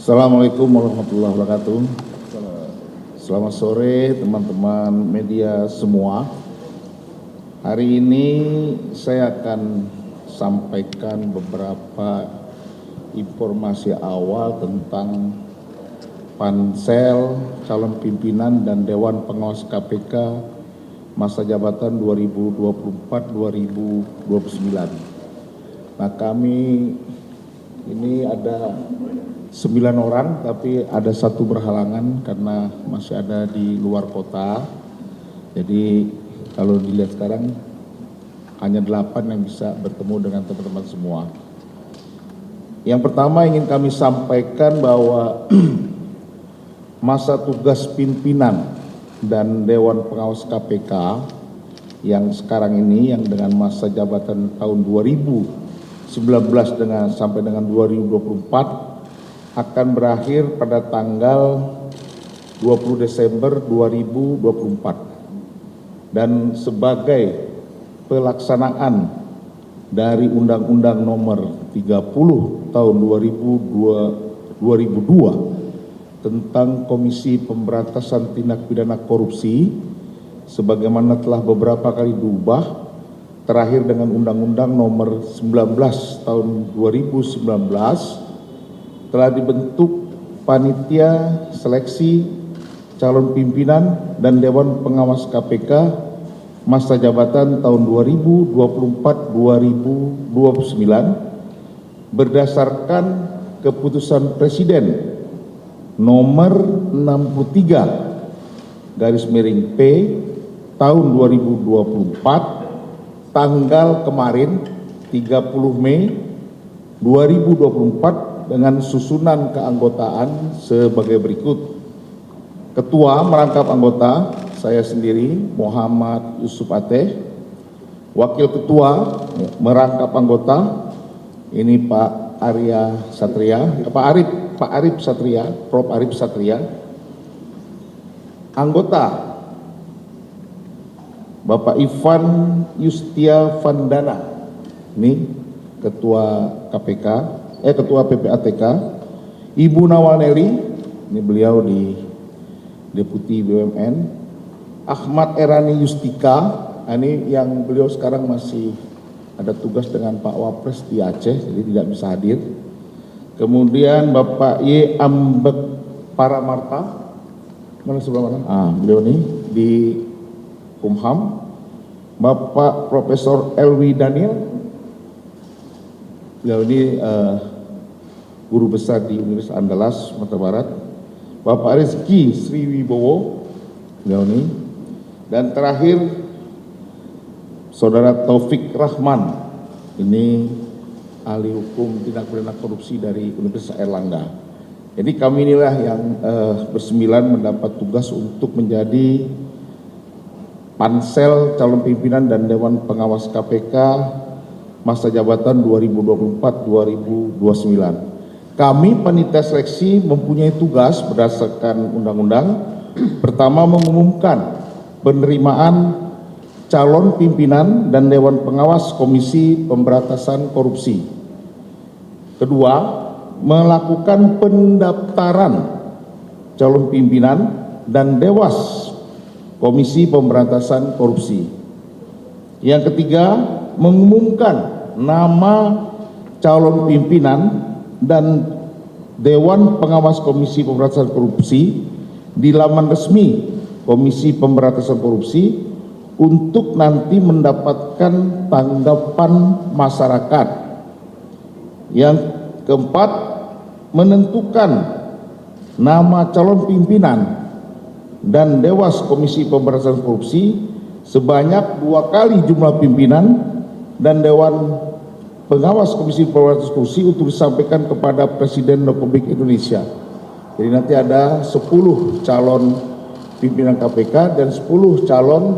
Assalamualaikum warahmatullahi wabarakatuh. Selamat sore teman-teman media semua. Hari ini saya akan sampaikan beberapa informasi awal tentang Pansel Calon Pimpinan dan Dewan Pengawas KPK masa jabatan 2024-2029. Nah, kami ini ada 9 orang, tapi ada satu berhalangan karena masih ada di luar kota. Jadi kalau dilihat sekarang hanya 8 yang bisa bertemu dengan teman-teman semua. Yang pertama ingin kami sampaikan bahwa masa tugas pimpinan dan Dewan Pengawas KPK yang sekarang ini yang dengan masa jabatan tahun 2019 sampai dengan 2024 akan berakhir pada tanggal 20 Desember 2024 dan sebagai pelaksanaan dari Undang-Undang Nomor 30 Tahun 2002 tentang Komisi Pemberantasan Tindak Pidana Korupsi sebagaimana telah beberapa kali diubah, terakhir dengan Undang-Undang Nomor 19 Tahun 2019 telah dibentuk panitia seleksi calon pimpinan dan Dewan Pengawas KPK masa jabatan tahun 2024-2029 berdasarkan keputusan Presiden nomor 63 /P tahun 2024 tanggal kemarin 30 Mei 2024 dengan susunan keanggotaan sebagai berikut. Ketua merangkap anggota saya sendiri Muhammad Yusuf Ateh. Wakil Ketua merangkap anggota ini Pak Arya Satria, Pak Arif Satria, Prof Arif Satria. Anggota Bapak Ivan Yustia Vandana, ini Ketua KPK, Ketua PPATK. Ibu Nawal Nelly, ini beliau di Deputi BUMN. Ahmad Erani Yustika, ini yang beliau sekarang masih ada tugas dengan Pak Wapres di Aceh, jadi tidak bisa hadir. Kemudian Bapak Y. Ambek Paramarta, mana sebelah mana? Beliau ini di Kumham. Bapak Profesor Elwi Daniel, beliau ini guru besar di Universitas Andalas, Sumatera Barat. Bapak Rizky Sriwibowo, beliau ini. Dan terakhir Saudara Taufik Rahman, ini ahli hukum tindak pidana korupsi dari Universitas Airlangga. Jadi kami inilah yang bersembilan mendapat tugas untuk menjadi Pansel Calon Pimpinan dan Dewan Pengawas KPK masa jabatan 2024-2029. Kami panitia seleksi mempunyai tugas berdasarkan undang-undang. Pertama, mengumumkan penerimaan calon pimpinan dan Dewan Pengawas Komisi Pemberantasan Korupsi. Kedua, melakukan pendaftaran calon pimpinan dan Dewas Komisi Pemberantasan Korupsi. Yang ketiga, mengumumkan nama calon pimpinan dan Dewan Pengawas Komisi Pemberantasan Korupsi di laman resmi Komisi Pemberantasan Korupsi untuk nanti mendapatkan tanggapan masyarakat. Yang keempat, menentukan nama calon pimpinan dan Dewas Komisi Pemberantasan Korupsi sebanyak 2 kali jumlah pimpinan dan Dewan Pengawas Komisi Pemberantasan Korupsi untuk disampaikan kepada Presiden Republik Indonesia. Jadi nanti ada 10 calon pimpinan KPK dan 10 calon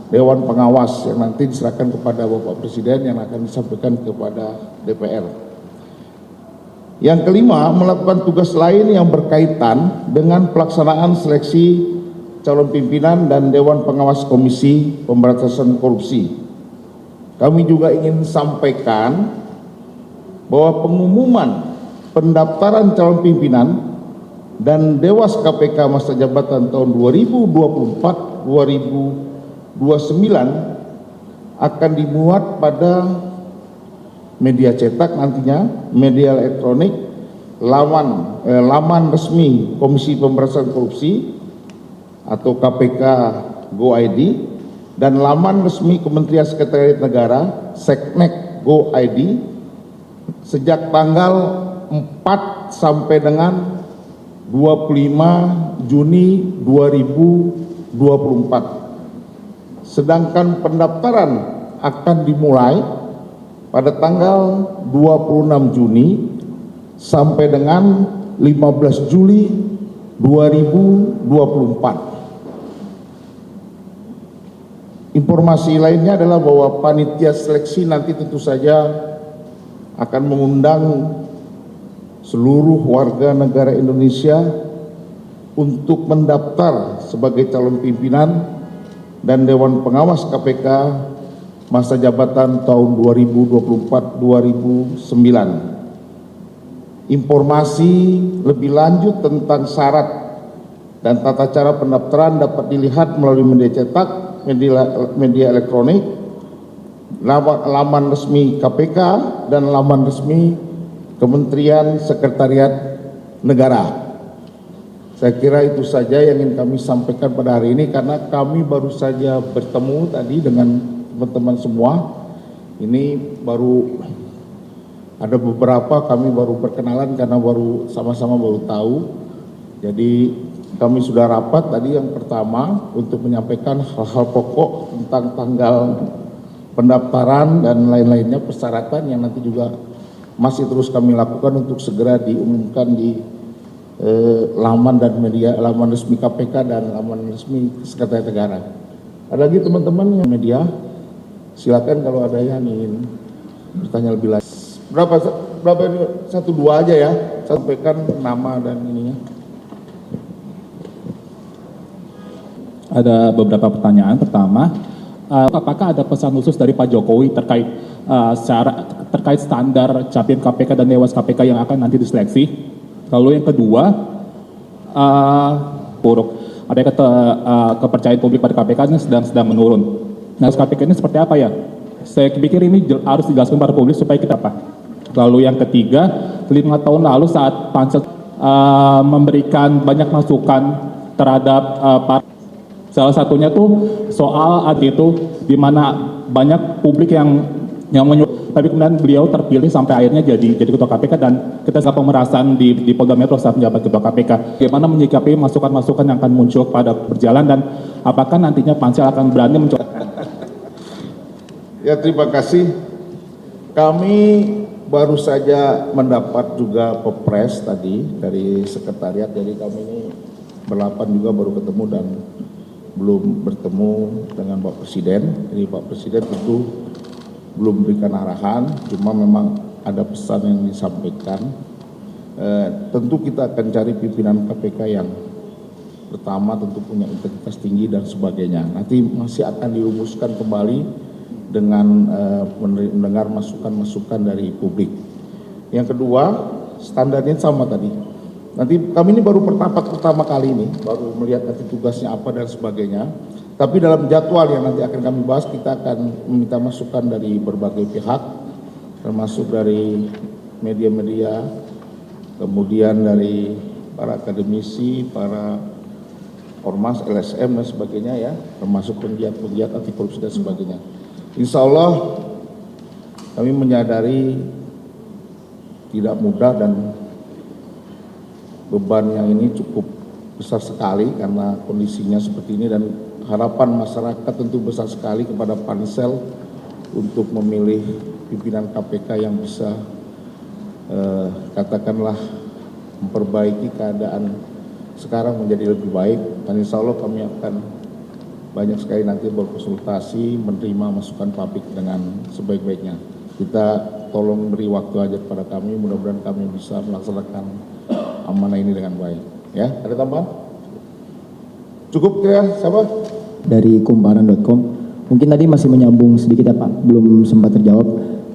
Dewan Pengawas yang nanti diserahkan kepada Bapak Presiden yang akan disampaikan kepada DPR. Yang kelima, melakukan tugas lain yang berkaitan dengan pelaksanaan seleksi calon pimpinan dan Dewan Pengawas Komisi Pemberantasan Korupsi. Kami juga ingin sampaikan bahwa pengumuman pendaftaran calon pimpinan dan Dewas KPK masa jabatan tahun 2024-2029 akan dimuat pada media cetak nantinya, media elektronik, laman resmi Komisi Pemberantasan Korupsi atau KPK Go.id dan laman resmi Kementerian Sekretariat Negara Seknek Go.id sejak tanggal 4 sampai dengan 25 Juni 2024. Sedangkan pendaftaran akan dimulai pada tanggal 26 Juni sampai dengan 15 Juli 2024. Informasi lainnya adalah bahwa panitia seleksi nanti tentu saja akan mengundang seluruh warga negara Indonesia untuk mendaftar sebagai calon pimpinan dan Dewan Pengawas KPK masa jabatan tahun 2024-2029. Informasi lebih lanjut tentang syarat dan tata cara pendaftaran dapat dilihat melalui media cetak, media elektronik, laman resmi KPK dan laman resmi Kementerian Sekretariat Negara. Saya kira itu saja yang ingin kami sampaikan pada hari ini karena kami baru saja bertemu tadi dengan teman-teman semua. Ini baru ada beberapa kami baru perkenalan karena baru sama-sama baru tahu. Jadi kami sudah rapat tadi yang pertama untuk menyampaikan hal-hal pokok tentang tanggal pendaftaran dan lain-lainnya, persyaratan yang nanti juga masih terus kami lakukan untuk segera diumumkan di laman dan media, laman resmi KPK dan laman resmi Sekretariat Negara. Ada lagi teman-teman yang media, silakan kalau ada yang ingin bertanya lebih lanjut. Berapa ini? 1-2 aja ya, sampaikan nama dan ininya. Ada beberapa pertanyaan. Pertama, apakah ada pesan khusus dari Pak Jokowi terkait standar capim KPK dan Dewas KPK yang akan nanti diseleksi? Lalu yang kedua, buruk. Ada kepercayaan publik pada KPK ini sedang menurun. Nah, KPK ini seperti apa ya? Saya pikir ini harus dijelaskan pada publik supaya kita apa. Lalu yang ketiga, 5 tahun lalu saat Pansel memberikan banyak masukan terhadap salah satunya tuh soal itu di mana banyak publik yang tapi kemudian beliau terpilih sampai akhirnya jadi ketua KPK dan kita saat pemerasan di Polda Metro saat menjabat ketua KPK. Bagaimana menyikapi masukan-masukan yang akan muncul pada berjalan dan apakah nantinya Pansel akan berani mencoba? Ya, terima kasih. Kami baru saja mendapat juga Pepres tadi dari sekretariat, jadi kami ini berlapan juga baru ketemu dan belum bertemu dengan Pak Presiden. Jadi Pak Presiden tentu belum berikan arahan, cuma memang ada pesan yang disampaikan. Tentu kita akan cari pimpinan KPK yang pertama tentu punya integritas tinggi dan sebagainya. Nanti masih akan dirumuskan kembali dengan mendengar masukan-masukan dari publik. Yang kedua, standarnya sama tadi. Nanti kami ini baru pertama kali ini, baru melihat nanti tugasnya apa dan sebagainya. Tapi dalam jadwal yang nanti akan kami bahas, kita akan meminta masukan dari berbagai pihak, termasuk dari media-media, kemudian dari para akademisi, para ormas, LSM dan sebagainya ya, termasuk penggiat-penggiat anti korupsi dan sebagainya. Insya Allah kami menyadari tidak mudah dan beban yang ini cukup besar sekali karena kondisinya seperti ini dan harapan masyarakat tentu besar sekali kepada Pansel untuk memilih pimpinan KPK yang bisa katakanlah memperbaiki keadaan sekarang menjadi lebih baik, dan insya Allah kami akan banyak sekali nanti berkonsultasi, menerima masukan publik dengan sebaik-baiknya. Kita tolong beri waktu aja kepada kami, mudah-mudahan kami bisa melaksanakan amanah ini dengan baik. Ya, ada tambahan? Cukup ya, siapa? Dari kumparan.com. Mungkin tadi masih menyambung sedikit ya Pak, belum sempat terjawab.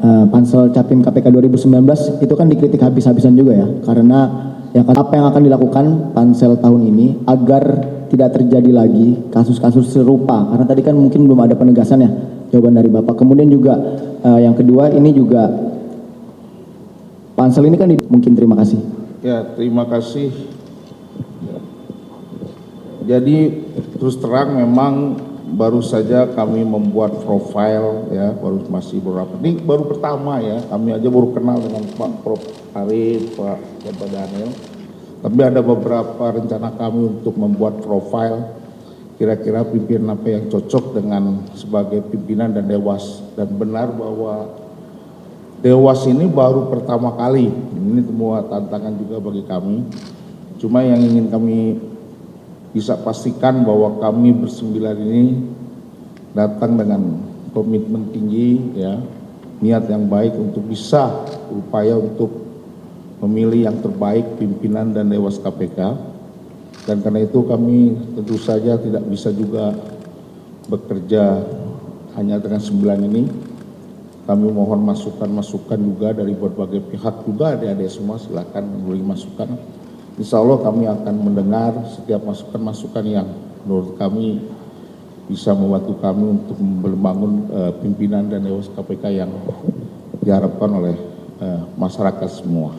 Pansel Capim KPK 2019 itu kan dikritik habis-habisan juga ya, karena apa yang akan dilakukan Pansel tahun ini agar tidak terjadi lagi kasus-kasus serupa, karena tadi kan mungkin belum ada penegasan ya jawaban dari Bapak. Kemudian juga yang kedua ini juga Pansel ini kan mungkin, terima kasih. Ya, terima kasih. Jadi terus terang memang baru saja kami membuat profil ya, masih beberapa. Ini baru pertama ya, kami aja baru kenal dengan Pak Prof. Arif, Pak Daniel. Tapi ada beberapa rencana kami untuk membuat profil kira-kira pimpinan apa yang cocok dengan sebagai pimpinan dan dewas. Dan benar bahwa dewas ini baru pertama kali. Ini semua tantangan juga bagi kami. Cuma yang ingin kami bisa pastikan bahwa kami bersembilan ini datang dengan komitmen tinggi ya, niat yang baik untuk bisa berupaya untuk memilih yang terbaik pimpinan dan dewas KPK. Dan karena itu kami tentu saja tidak bisa juga bekerja hanya dengan 9 ini. Kami mohon masukan-masukan juga dari berbagai pihak juga, adik-adik semua silakan memberi masukan. Insya Allah kami akan mendengar setiap masukan-masukan yang menurut kami bisa membantu kami untuk membangun pimpinan dan dewas KPK yang diharapkan oleh masyarakat semua.